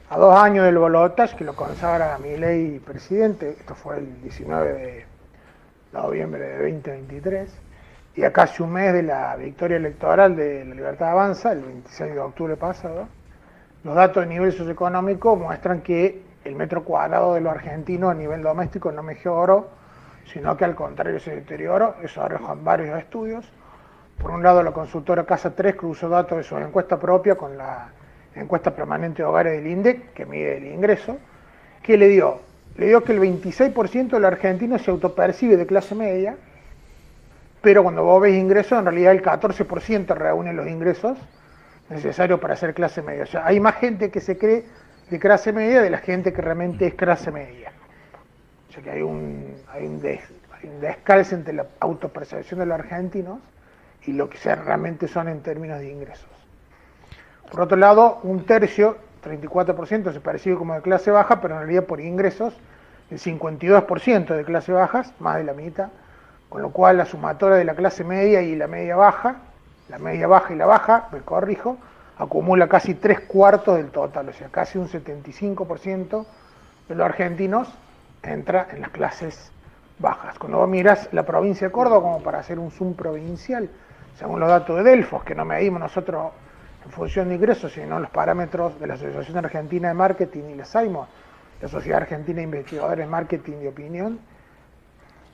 A 2 años del balotaje que lo consagra Milei presidente, esto fue el 19 de noviembre de 2023, y a casi un mes de la victoria electoral de la Libertad Avanza, el 26 de octubre pasado, los datos de nivel socioeconómico muestran que el metro cuadrado de lo argentino a nivel doméstico no mejoró, sino que al contrario se deterioró. Eso arrojan varios estudios. Por un lado, la consultora Casa 3 cruzó datos de su encuesta propia con la encuesta permanente de hogares del INDEC, que mide el ingreso, que le dio que el 26% de los argentinos se autopercibe de clase media, pero cuando vos ves ingresos, en realidad el 14% reúne los ingresos necesarios para ser clase media. O sea, hay más gente que se cree de clase media de la gente que realmente es clase media. O sea que hay un descalce entre la autopercepción de los argentinos y lo que realmente son en términos de ingresos. Por otro lado, un tercio, 34%, se percibe como de clase baja, pero en realidad por ingresos, el 52% de clase bajas, más de la mitad, con lo cual la sumatoria de la clase media y la media baja y la baja, me corrijo, acumula casi 3/4 del total, o sea, casi un 75% de los argentinos entra en las clases bajas. Cuando vos mirás la provincia de Córdoba, como para hacer un zoom provincial, según los datos de Delfos, que no medimos nosotros en función de ingresos, sino los parámetros de la Asociación Argentina de Marketing y la SAIMO, la Sociedad Argentina de Investigadores de Marketing y Opinión,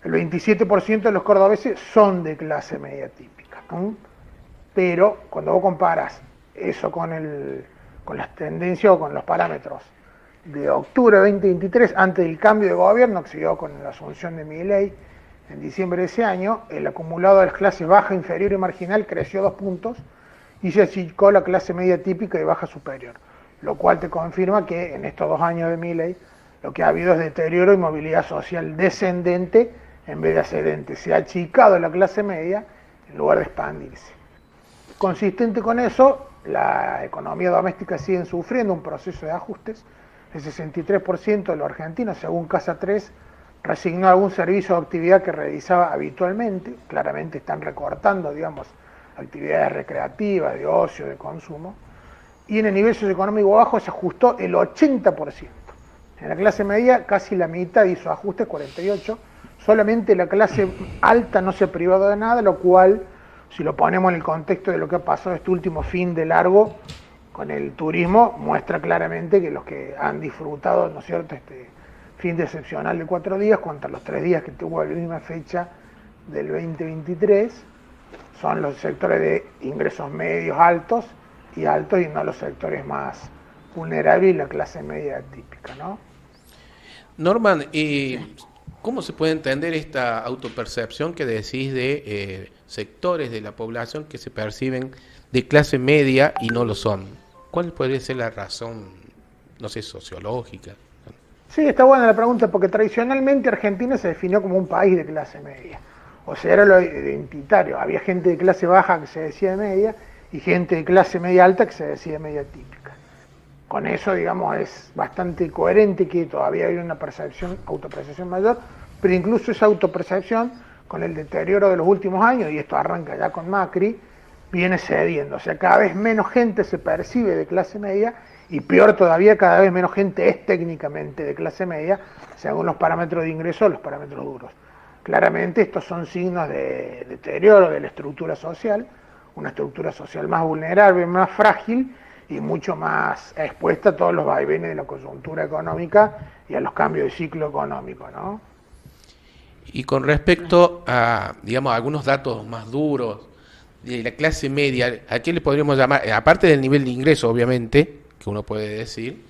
el 27% de los cordobeses son de clase media típica. Pero cuando vos comparas eso con las tendencias o con los parámetros de octubre de 2023, antes del cambio de gobierno que se dio con la asunción de Milei en diciembre de ese año, el acumulado de las clases baja, inferior y marginal creció 2 puntos y se achicó la clase media típica y baja superior, lo cual te confirma que en estos 2 años de Milei lo que ha habido es deterioro y movilidad social descendente en vez de ascendente. Se ha achicado la clase media en lugar de expandirse. Consistente con eso, la economía doméstica sigue sufriendo un proceso de ajustes. El 63% de los argentinos, según Casa 3, resignó algún servicio o actividad que realizaba habitualmente. Claramente están recortando, digamos, actividades recreativas, de ocio, de consumo. Y en el nivel socioeconómico bajo se ajustó el 80%. En la clase media casi la mitad hizo ajustes, 48%. Solamente la clase alta no se ha privado de nada, lo cual, si lo ponemos en el contexto de lo que ha pasado este último fin de largo con el turismo, muestra claramente que los que han disfrutado, ¿no es cierto?, este fin de excepcional de 4 días contra los 3 días que tuvo la misma fecha del 2023, son los sectores de ingresos medios altos y no los sectores más vulnerables y la clase media típica, ¿no? Norman, ¿cómo se puede entender esta autopercepción que decís de sectores de la población que se perciben de clase media y no lo son? ¿Cuál podría ser la razón, no sé, sociológica? Sí, está buena la pregunta, porque tradicionalmente Argentina se definió como un país de clase media. O sea, era lo identitario. Había gente de clase baja que se decía de media y gente de clase media alta que se decía media típica. Con eso, digamos, es bastante coherente que todavía hay una autopercepción mayor, pero incluso esa autopercepción, con el deterioro de los últimos años, y esto arranca ya con Macri, viene cediendo. O sea, cada vez menos gente se percibe de clase media y peor todavía, cada vez menos gente es técnicamente de clase media, según los parámetros de ingreso o los parámetros duros. Claramente estos son signos de deterioro de la estructura social, una estructura social más vulnerable, más frágil y mucho más expuesta a todos los vaivenes de la coyuntura económica y a los cambios de ciclo económico, ¿no? Y con respecto a, digamos, algunos datos más duros de la clase media, ¿a qué le podríamos llamar? Aparte del nivel de ingreso, obviamente, que uno puede decir,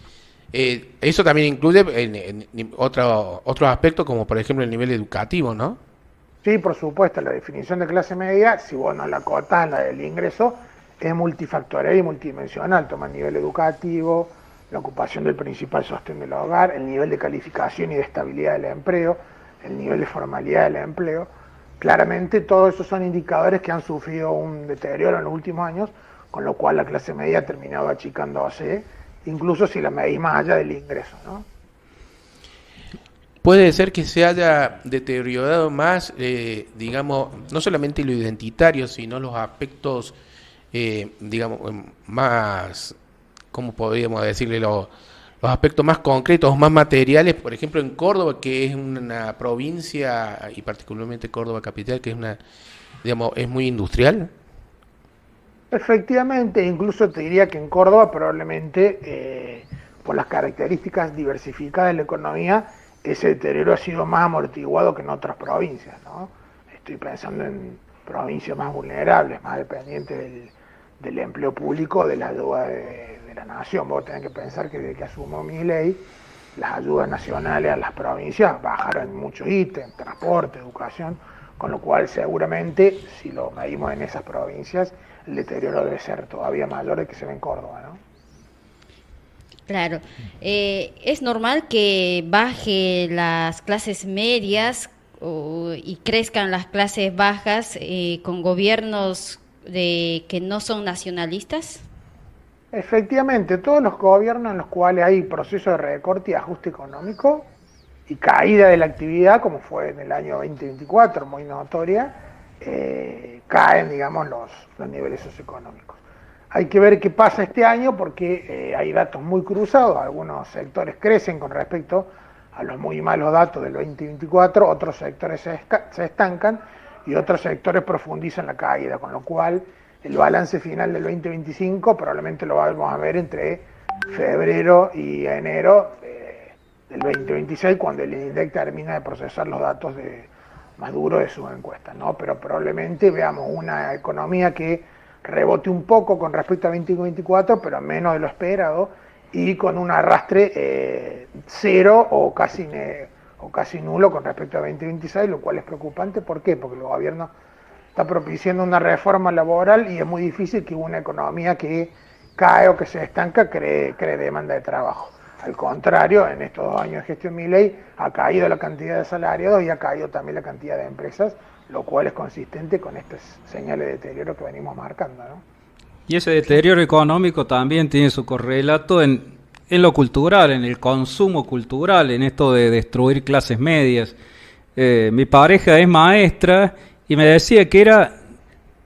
eso también incluye otros aspectos, como por ejemplo el nivel educativo, ¿no? Sí, por supuesto, la definición de clase media, si vos no la acotás en la del ingreso, es multifactorial y multidimensional. Toma el nivel educativo, la ocupación del principal sostén del hogar, el nivel de calificación y de estabilidad del empleo, el nivel de formalidad del empleo. Claramente todos esos son indicadores que han sufrido un deterioro en los últimos años, con lo cual la clase media ha terminado achicándose, incluso si la medís más allá del ingreso, ¿no? Puede ser que se haya deteriorado más, digamos, no solamente lo identitario, sino los aspectos, digamos, más, ¿cómo podríamos decirle? Los los aspectos más concretos, más materiales, por ejemplo en Córdoba, que es una provincia, y particularmente Córdoba capital, que es una, digamos, es muy industrial. Efectivamente, incluso te diría que en Córdoba probablemente, por las características diversificadas de la economía, ese deterioro ha sido más amortiguado que en otras provincias, ¿no? Estoy pensando en provincias más vulnerables, más dependientes del empleo público, de la ayuda de la nación. Vos tenés que pensar que desde que asumió Milei, las ayudas nacionales a las provincias bajaron en muchos ítems, transporte, educación, con lo cual seguramente, si lo medimos en esas provincias, el deterioro debe ser todavía mayor del que se ve en Córdoba, ¿no? Claro. ¿Es normal que baje las clases medias y crezcan las clases bajas con gobiernos que no son nacionalistas? Efectivamente, todos los gobiernos en los cuales hay procesos de recorte y ajuste económico y caída de la actividad, como fue en el año 2024, muy notoria, caen, digamos, los niveles socioeconómicos. Hay que ver qué pasa este año porque hay datos muy cruzados, algunos sectores crecen con respecto a los muy malos datos del 2024, otros sectores se estancan y otros sectores profundizan la caída, con lo cual el balance final del 2025 probablemente lo vamos a ver entre febrero y enero del 2026, cuando el INDEC termina de procesar los datos más duros de sus encuestas, ¿no? Pero probablemente veamos una economía que rebote un poco con respecto a 2024, pero menos de lo esperado, y con un arrastre cero o casi nulo con respecto a 2026, lo cual es preocupante. ¿Por qué? Porque el gobierno está propiciando una reforma laboral y es muy difícil que una economía que cae o que se estanca cree demanda de trabajo. Al contrario, en estos 2 años de gestión Milei ha caído la cantidad de asalariados y ha caído también la cantidad de empresas, lo cual es consistente con estas señales de deterioro que venimos marcando, ¿no? Y ese deterioro económico también tiene su correlato en lo cultural, en el consumo cultural, en esto de destruir clases medias. Mi pareja es maestra y me decía que era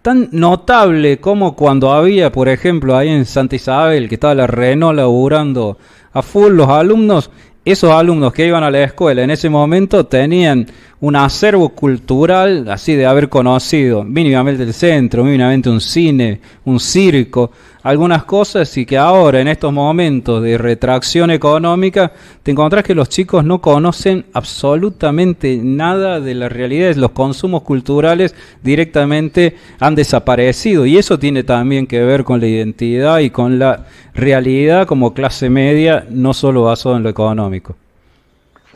tan notable como cuando había, por ejemplo, ahí en Santa Isabel, que estaba la Renault laburando a full, los alumnos, esos alumnos que iban a la escuela en ese momento tenían un acervo cultural así de haber conocido mínimamente el centro, mínimamente un cine, un circo, algunas cosas, y que ahora en estos momentos de retracción económica te encontrás que los chicos no conocen absolutamente nada de la realidad. Los consumos culturales directamente han desaparecido, y eso tiene también que ver con la identidad y con la realidad como clase media, no solo basado en lo económico.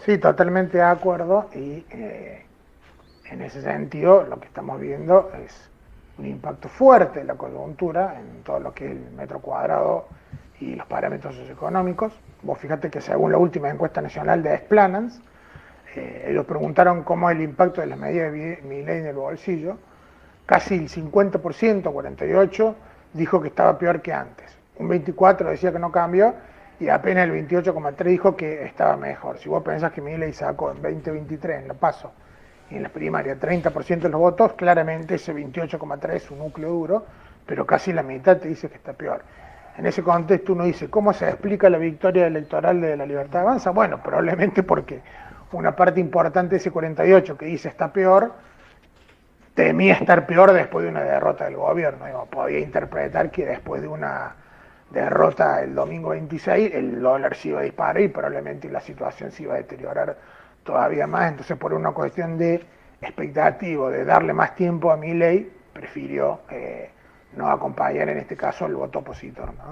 Sí, totalmente de acuerdo, y en ese sentido lo que estamos viendo es un impacto fuerte de la coyuntura en todo lo que es el metro cuadrado y los parámetros socioeconómicos. Vos fíjate que según la última encuesta nacional de Esplanans, ellos preguntaron cómo es el impacto de las medidas de Milei en el bolsillo. Casi el 50%, 48%, dijo que estaba peor que antes. Un 24% decía que no cambió, y apenas el 28,3% dijo que estaba mejor. Si vos pensás que Milei sacó en 2023 en la PASO y en las primarias 30% de los votos, claramente ese 28,3% es un núcleo duro, pero casi la mitad te dice que está peor. En ese contexto uno dice, ¿cómo se explica la victoria electoral de la Libertad Avanza? Bueno, probablemente porque una parte importante de ese 48% que dice está peor, temía estar peor después de una derrota del gobierno. Podía interpretar que después de una derrota el domingo 26, el dólar se iba a disparar y probablemente la situación se iba a deteriorar todavía más. Entonces, por una cuestión de expectativa, de darle más tiempo a Milei, prefirió no acompañar en este caso el voto opositor, ¿no?